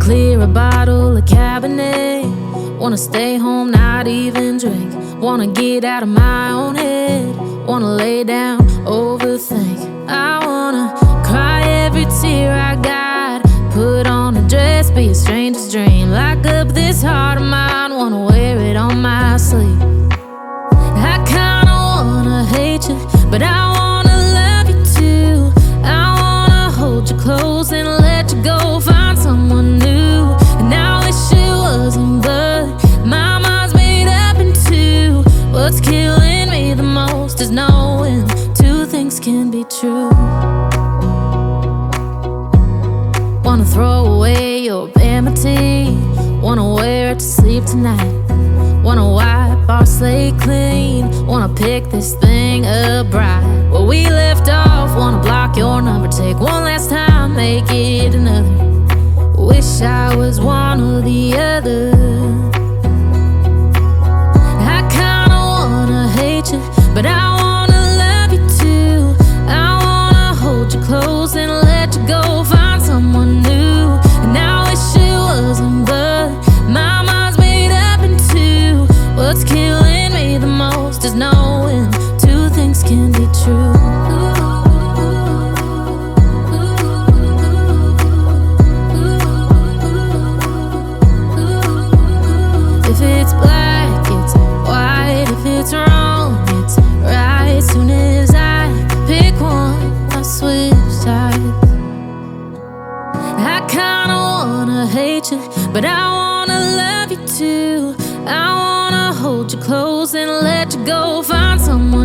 clear a bottle of Cabernet. Wanna stay home, not even drink. Wanna get out of my own head. Wanna lay down, overthink. I wanna cry every tear I got. Put on a dress, be a stranger's dream. Lock up this heart of mine, wanna wear it on my sleeve. I kinda wanna hate you, but I wanna love you too. I wanna hold you close and let you go, find someone new. And I wish it wasn't, but my mind's made up in two. What's killing me the most is knowing two things can be true. Wanna throw away your vanity. Wanna wear it to sleep tonight. Wanna wipe our slate clean. Wanna pick this thing up right where we left off. Wanna block your number, take one last time, make it another. Wish I was one or the other. I kinda wanna hate you, but I wanna love you too. I wanna hold you close and let you go, find someone new. And I wish it wasn't, but my mind's made up in two. What's killing me the most is knowing two things can be true. If it's black, it's white. If it's wrong, it's right. Soon as I pick one, I switch sides. I kinda wanna hate you, but I wanna love you too. I wanna hold you close and let you go, find someone